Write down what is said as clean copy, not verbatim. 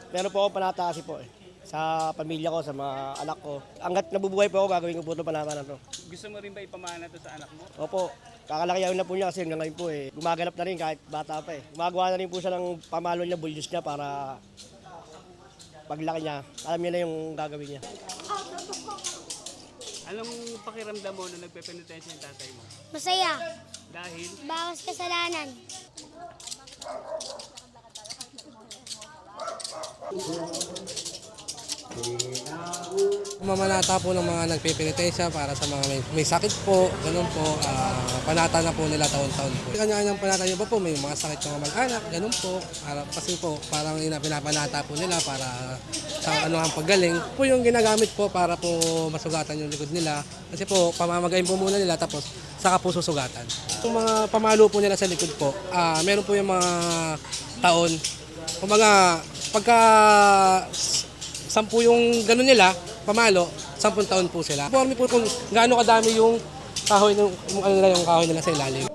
Meron po akong panatasi po sa pamilya ko, sa mga anak ko. Hanggat nabubuhay po ako, gagawin ko po itong panatasan na to. Gusto mo rin ba ipamana to sa anak mo? Opo, kakalaki na po niya kasi hanggang ngayon po gumaganap na rin kahit bata pa Gumagawa na rin po siya ng pamalo niya, bulyos niya para paglaki niya, alam niya na yung gagawin niya. Anong pakiramdam mo na nagpe-penitensya yung tatay mo? Masaya. Dahil? Bawas kasalanan. Mamanata po ng mga nagpipinitensya para sa mga may sakit po, ganun po, panata na po nila taon-taon po. Kanya-kanyang panata nyo po, may mga sakit ng mga mag-anak, ganun po. Kasi po, parang pinapanata po nila para sa ano ang paggaling. Po yung ginagamit po para po masugatan yung likod nila. Kasi po, pamamagayin po muna nila tapos saka po susugatan. Yung mga pamalo po nila sa likod po, meron po yung mga taon. Kumbaga, pagka 10 yung gano'n nila, pamalo, 10 taon po sila. Formy po kung gaano kadami yung kahoy, yung kahoy nila sa ilalim.